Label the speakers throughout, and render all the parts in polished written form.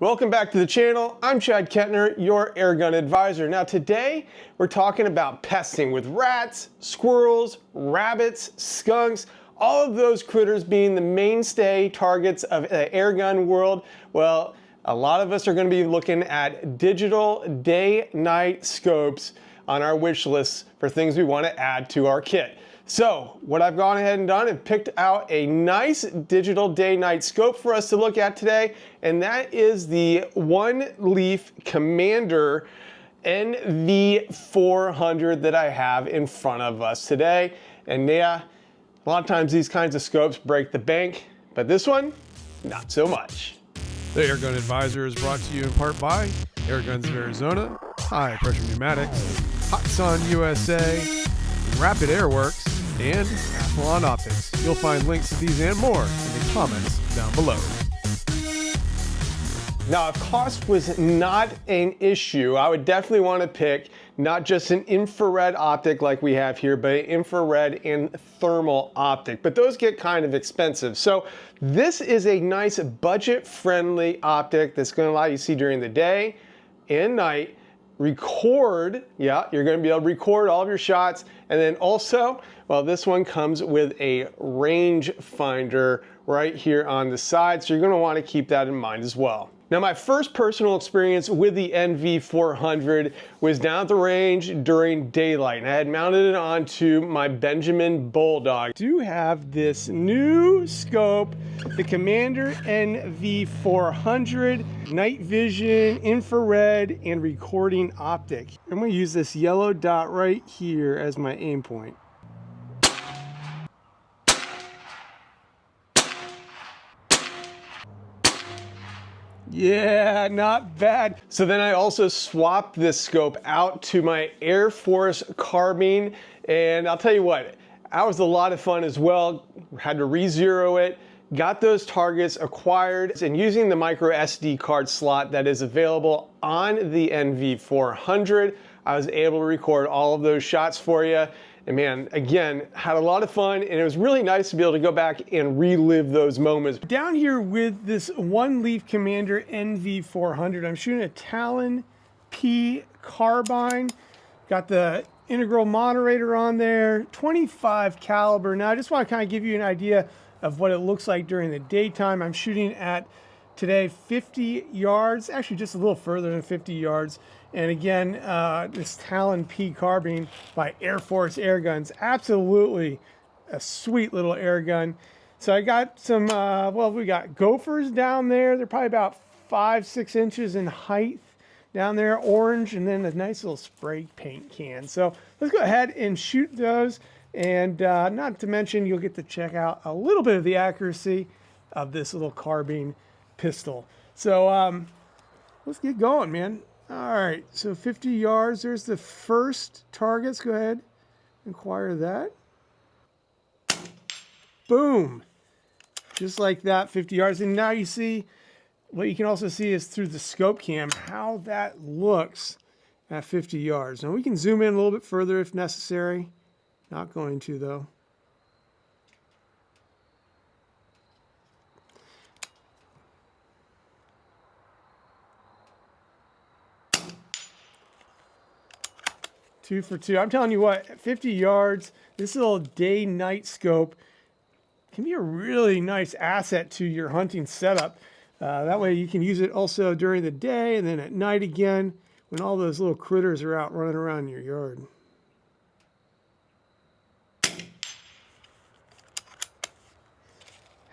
Speaker 1: Welcome back to the channel. I'm Chad Kettner, your airgun advisor. Now today we're talking about pesting with rats, squirrels, rabbits, skunks, all of those critters being the mainstay targets of the airgun world. Well, a lot of us are going to be looking at digital day-night scopes on our wish lists for things we want to add to our kit. So what I've gone ahead and done is picked out a nice digital day-night scope for us to look at today, and that is the OneLeaf Commander NV400 that I have in front of us today. And yeah, a lot of times these kinds of scopes break the bank, but this one, not so much.
Speaker 2: The Airgun Advisor is brought to you in part by Airguns of Arizona, High Pressure Pneumatics, Hot Sun USA, Rapid Airworks, and Athlon Optics. You'll find links to these and more in the comments down below.
Speaker 1: Now, if cost was not an issue, I would definitely want to pick not just an infrared optic like we have here, but an infrared and thermal optic. But those get kind of expensive. So this is a nice budget-friendly optic that's going to allow you to see during the day and night, record, yeah, you're going to be able to record all of your shots, and then also, well, this one comes with a range finder right here on the side, so you're going to want to keep that in mind as well. Now, my first personal experience with the NV400 was down at the range during daylight, and I had mounted it onto my Benjamin Bulldog. I do have this new scope, the Commander NV400 night vision, infrared, and recording optic. I'm going to use this yellow dot right here as my aim point. Yeah, not bad. So then I also swapped this scope out to my Air Force carbine, and I'll tell you what, that was a lot of fun as well. Had to re-zero it, got those targets acquired, and using the micro SD card slot that is available on the NV400, I was able to record all of those shots for you. And man, again, had a lot of fun, and it was really nice to be able to go back and relive those moments. Down here with this OneLeaf Commander NV400, I'm shooting a Talon P carbine. Got the integral moderator on there, 25 caliber. Now I just want to kind of give you an idea of what it looks like during the daytime. I'm shooting at today 50 yards, actually just a little further than 50 yards. And again, this Talon P carbine by Air Force Airguns, absolutely a sweet little air gun. So I got some, well, we got gophers down there. They're probably about 5-6 inches in height down there, orange, and then a nice little spray paint can. So let's go ahead and shoot those. And not to mention, you'll get to check out a little bit of the accuracy of this little carbine pistol. So let's get going, man. All right, so 50 yards, there's the first targets. Go ahead, acquire that. Boom, just like that, 50 yards. And now you see, what you can also see is through the scope cam, how that looks at 50 yards. Now we can zoom in a little bit further if necessary. Not going to though. Two for two. I'm telling you what, at 50 yards, this little day-night scope can be a really nice asset to your hunting setup. That way you can use it also during the day and then at night again when all those little critters are out running around in your yard.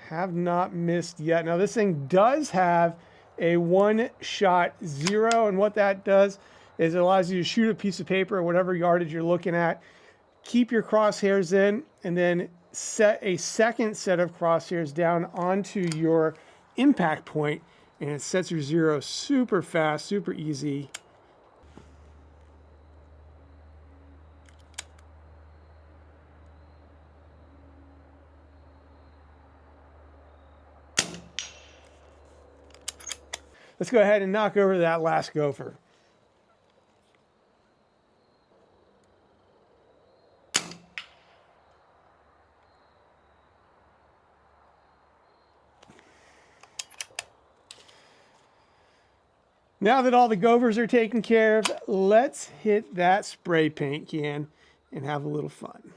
Speaker 1: Have not missed yet. Now this thing does have a one-shot zero, and what that does is it allows you to shoot a piece of paper or whatever yardage you're looking at, keep your crosshairs in, and then set a second set of crosshairs down onto your impact point, and it sets your zero super fast, super easy. Let's go ahead and knock over that last gopher. Now that all the gophers are taken care of, let's hit that spray paint can and have a little fun.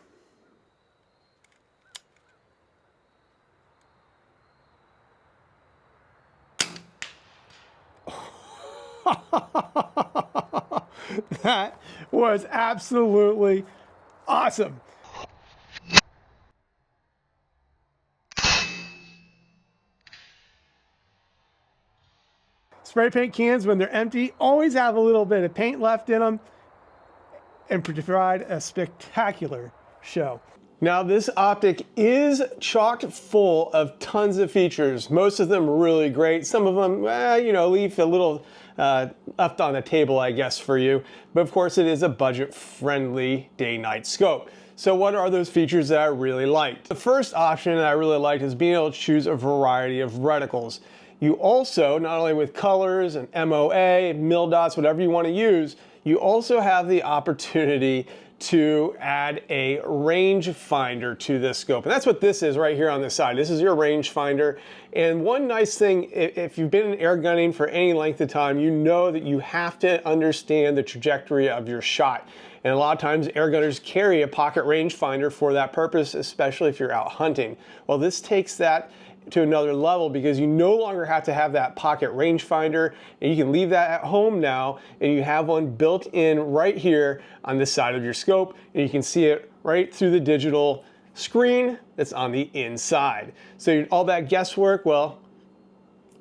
Speaker 1: That was absolutely awesome. Spray paint cans, when they're empty, always have a little bit of paint left in them and provide a spectacular show. Now this optic is chock full of tons of features. Most of them really great. Some of them, leave a little left on the table, I guess, for you. But of course it is a budget-friendly day-night scope. So what are those features that I really liked? The first option that I really liked is being able to choose a variety of reticles. You also, not only with colors and MOA, mil dots, whatever you want to use, you also have the opportunity to add a rangefinder to this scope. And that's what this is right here on the side. This is your rangefinder. And one nice thing, if you've been in air gunning for any length of time, you know that you have to understand the trajectory of your shot. And a lot of times air gunners carry a pocket rangefinder for that purpose, especially if you're out hunting. Well, this takes that to another level because you no longer have to have that pocket rangefinder, and you can leave that at home now, and you have one built in right here on the side of your scope, and you can see it right through the digital screen that's on the inside. So all that guesswork, well,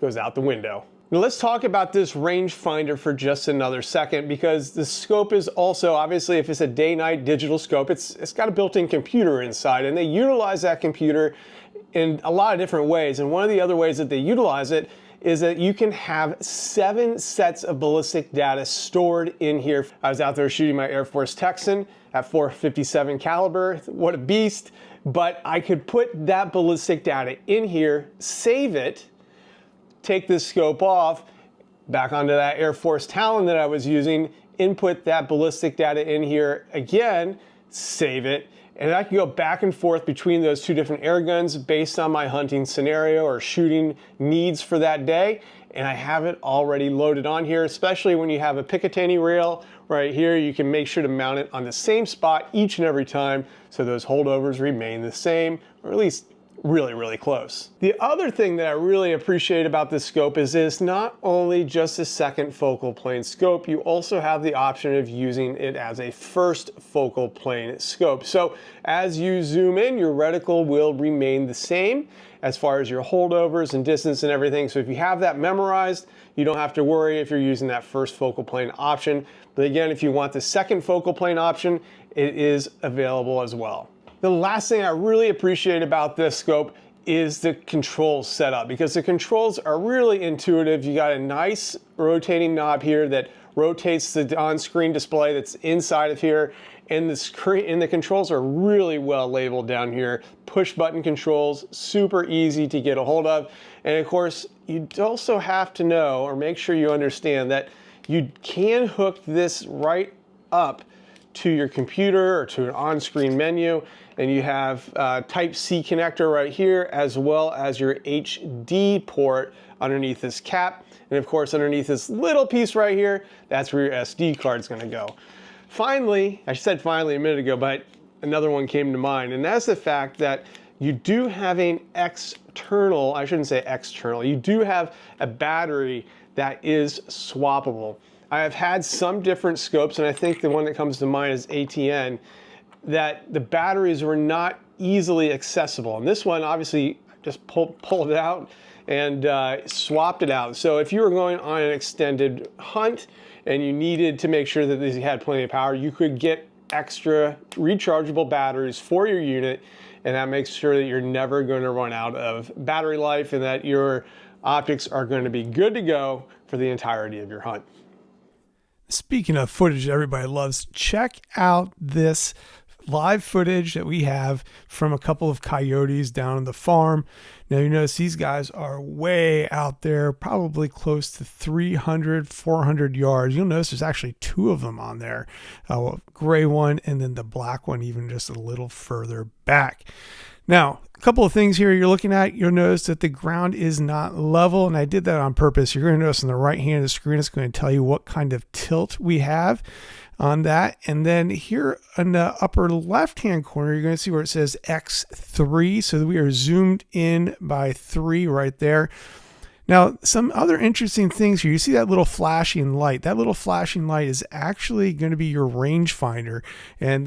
Speaker 1: goes out the window. Now let's talk about this rangefinder for just another second, because the scope is also, obviously if it's a day-night digital scope, it's got a built-in computer inside, and they utilize that computer in a lot of different ways. And one of the other ways that they utilize it is that you can have 7 sets of ballistic data stored in here. I was out there shooting my Air Force Texan at .457 caliber. What a beast. But I could put that ballistic data in here, save it, take this scope off, back onto that Air Force Talon that I was using, input that ballistic data in here again, save it, and I can go back and forth between those two different air guns based on my hunting scenario or shooting needs for that day. And I have it already loaded on here, especially when you have a Picatinny rail right here. You can make sure to mount it on the same spot each and every time so those holdovers remain the same, or at least really, really close. The other thing that I really appreciate about this scope is it's not only just a second focal plane scope, you also have the option of using it as a first focal plane scope. So as you zoom in, your reticle will remain the same as far as your holdovers and distance and everything. So if you have that memorized, you don't have to worry if you're using that first focal plane option. But again, if you want the second focal plane option, it is available as well. The last thing I really appreciate about this scope is the controls setup, because the controls are really intuitive. You got a nice rotating knob here that rotates the on-screen display that's inside of here, and the screen and the controls are really well labeled down here. Push button controls, super easy to get a hold of. And of course, you also have to know or make sure you understand that you can hook this right up to your computer or to an on-screen menu, and you have Type-C connector right here, as well as your HD port underneath this cap. And of course, underneath this little piece right here, that's where your SD card is going to go. Finally, I said finally a minute ago, but another one came to mind, and that's the fact that you do have an external, I shouldn't say external, you do have a battery that is swappable. I have had some different scopes, and I think the one that comes to mind is ATN, that the batteries were not easily accessible. And this one, obviously, just pulled it out and swapped it out. So if you were going on an extended hunt and you needed to make sure that these had plenty of power, you could get extra rechargeable batteries for your unit, and that makes sure that you're never going to run out of battery life and that your optics are going to be good to go for the entirety of your hunt.
Speaker 2: Speaking of footage everybody loves, check out this live footage that we have from a couple of coyotes down on the farm. Now you notice these guys are way out there, probably close to 300, 400 yards. You'll notice there's actually 2 of them on there, a gray one and then the black one even just a little further back. Now, couple of things here you're looking at. You'll notice that the ground is not level, and I did that on purpose. You're going to notice on the right hand of the screen, it's going to tell you what kind of tilt we have on that. And then here in the upper left hand corner, you're going to see where it says X3. So we are zoomed in by 3 right there. Now, some other interesting things here. You see that little flashing light. That little flashing light is actually going to be your rangefinder. And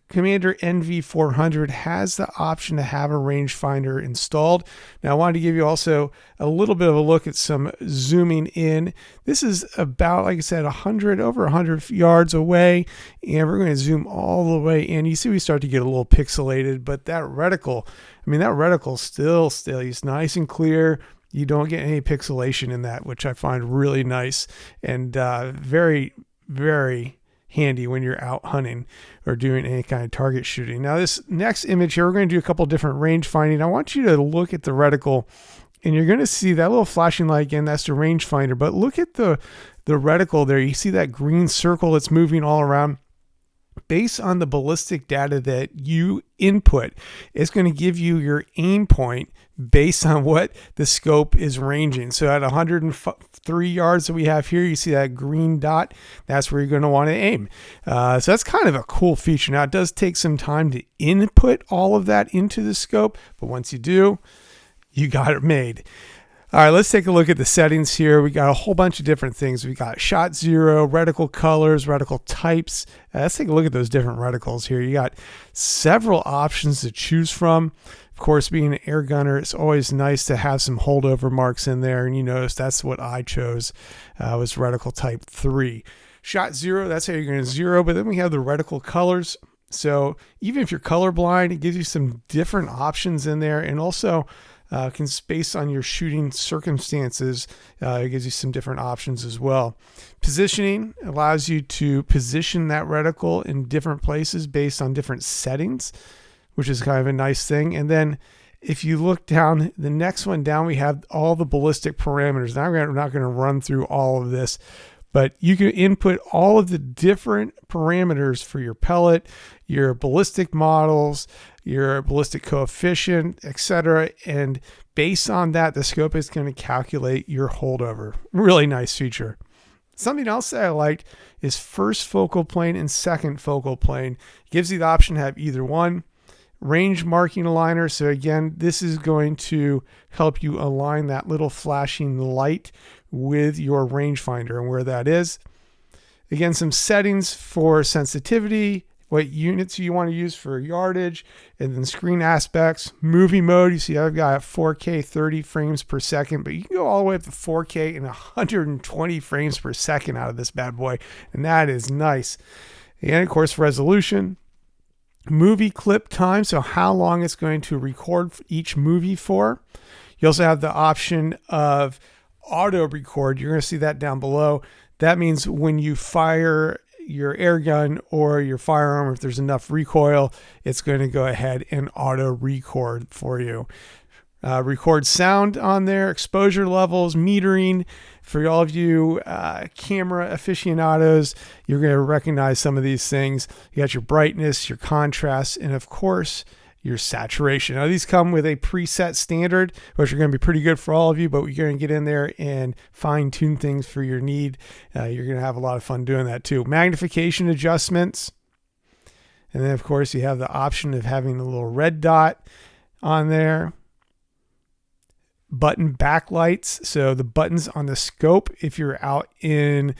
Speaker 2: Commander NV400 has the option to have a rangefinder installed. Now, I wanted to give you also a little bit of a look at some zooming in. This is about, like I said, over 100 yards away. And we're going to zoom all the way in. You see we start to get a little pixelated, but that reticle, that reticle still stays nice and clear. You don't get any pixelation in that, which I find really nice and very, very handy when you're out hunting or doing any kind of target shooting. Now, this next image here, we're going to do a couple different range finding. I want you to look at the reticle, and you're going to see that little flashing light again. That's the rangefinder. But look at the reticle there. You see that green circle that's moving all around. Based on the ballistic data that you input, it's going to give you your aim point based on what the scope is ranging. So at 103 yards that we have here, you see that green dot, that's where you're going to want to aim. So that's kind of a cool feature. Now, it does take some time to input all of that into the scope, but once you do, you got it made. All right, let's take a look at the settings here. We got a whole bunch of different things. We got shot zero, reticle colors, reticle types. Let's take a look at those different reticles here. You got several options to choose from. Of course, being an air gunner, it's always nice to have some holdover marks in there. And you notice that's what I chose, was reticle type 3. Shot zero, that's how you're going to zero. But then we have the reticle colors. So even if you're colorblind, it gives you some different options in there. And also, based on your shooting circumstances, it gives you some different options as well. Positioning allows you to position that reticle in different places based on different settings, which is kind of a nice thing. And then if you look down, the next one down, we have all the ballistic parameters. Now we're not going to run through all of this, but you can input all of the different parameters for your pellet, your ballistic models, your ballistic coefficient, etc. And based on that, the scope is going to calculate your holdover. Really nice feature. Something else that I liked is first focal plane and second focal plane. It gives you the option to have either one. Range marking aligner. So again, this is going to help you align that little flashing light with your rangefinder and where that is. Again, some settings for sensitivity, what units you want to use for yardage, and then screen aspects. Movie mode, you see I've got 4K 30 frames per second, but you can go all the way up to 4K and 120 frames per second out of this bad boy, and that is nice. And of course, resolution. Movie clip time, so how long it's going to record each movie for. You also have the option of auto record. You're going to see that down below. That means when you fire your air gun or your firearm, if there's enough recoil, it's going to go ahead and auto record for you. Record sound on there, exposure levels, metering. For all of you camera aficionados, you're going to recognize some of these things. You got your brightness, your contrast, and of course, your saturation. Now, these come with a preset standard, which are going to be pretty good for all of you, but you're going to get in there and fine tune things for your need. You're going to have a lot of fun doing that too. Magnification adjustments. And then, of course, you have the option of having a little red dot on there. Button backlights. So the buttons on the scope, if you're out in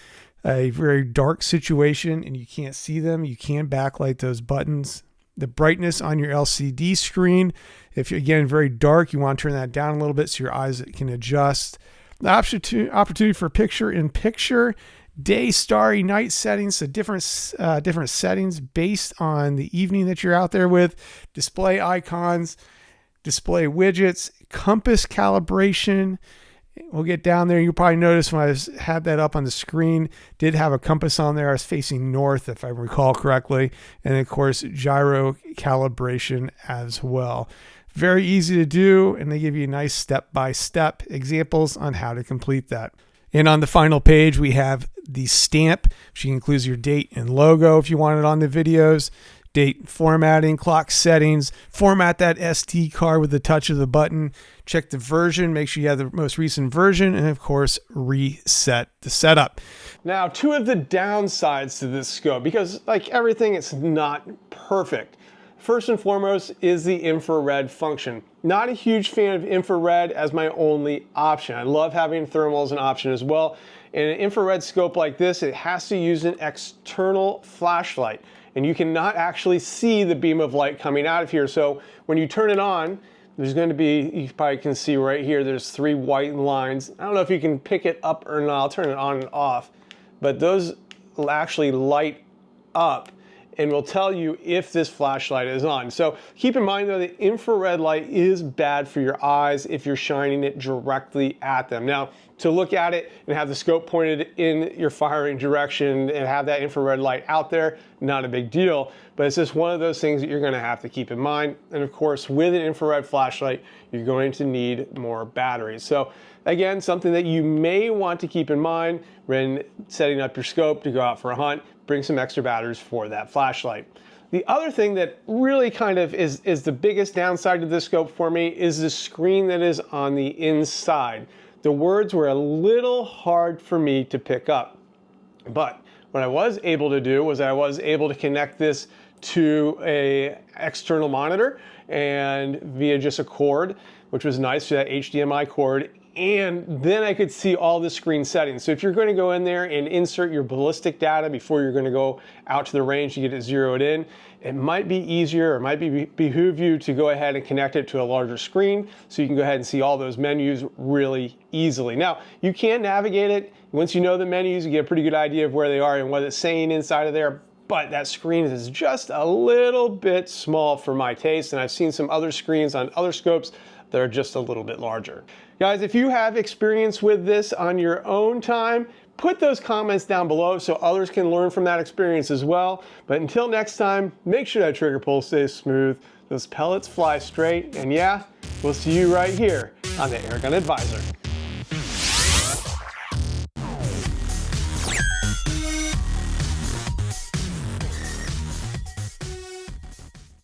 Speaker 2: a very dark situation and you can't see them, you can backlight those buttons. The brightness on your LCD screen, if you're, again, very dark, you want to turn that down a little bit so your eyes can adjust. The opportunity for picture-in-picture, day, starry, night settings, so different settings based on the evening that you're out there with. Display icons, display widgets, compass calibration. We'll get down there. You'll probably notice when I had that up on the screen, did have a compass on there. I was facing north, if I recall correctly. And of course, gyro calibration as well. Very easy to do, and they give you nice step-by-step examples on how to complete that. And on the final page, we have the stamp, which includes your date and logo if you want it on the videos. update formatting, clock settings, format that SD card with the touch of the button, check the version, make sure you have the most recent version, and of course, reset the setup.
Speaker 1: Now, two of the downsides to this scope, because like everything, it's not perfect. First and foremost is the infrared function. Not a huge fan of infrared as my only option. I love having thermal as an option as well. In an infrared scope like this, it has to use an external flashlight, and you cannot actually see the beam of light coming out of here. So when you turn it on, there's going to be, you probably can see right here, there's 3 white lines. I don't know if you can pick it up or not. I'll turn it on and off, but those will actually light up and will tell you if this flashlight is on. So keep in mind though, the infrared light is bad for your eyes if you're shining it directly at them. Now, to look at it and have the scope pointed in your firing direction and have that infrared light out there, not a big deal, but it's just one of those things that you're gonna have to keep in mind. And of course, with an infrared flashlight, you're going to need more batteries. So again, something that you may want to keep in mind when setting up your scope to go out for a hunt, bring some extra batteries for that flashlight. The other thing that really kind of is the biggest downside to this scope for me is the screen that is on the inside. The words were a little hard for me to pick up, but what I was able to do was I was able to connect this to an external monitor and via just a cord, which was nice, to that HDMI cord. And then I could see all the screen settings. So if you're going to go in there and insert your ballistic data before you're going to go out to the range to get it zeroed in, it might be easier, or it might behoove you to go ahead and connect it to a larger screen so you can go ahead and see all those menus really easily. Now, you can navigate it. Once you know the menus, you get a pretty good idea of where they are and what it's saying inside of there. But that screen is just a little bit small for my taste, and I've seen some other screens on other scopes that are just a little bit larger. Guys, if you have experience with this on your own time, put those comments down below so others can learn from that experience as well. But until next time, make sure that trigger pull stays smooth, those pellets fly straight, and yeah, we'll see you right here on the Airgun Advisor.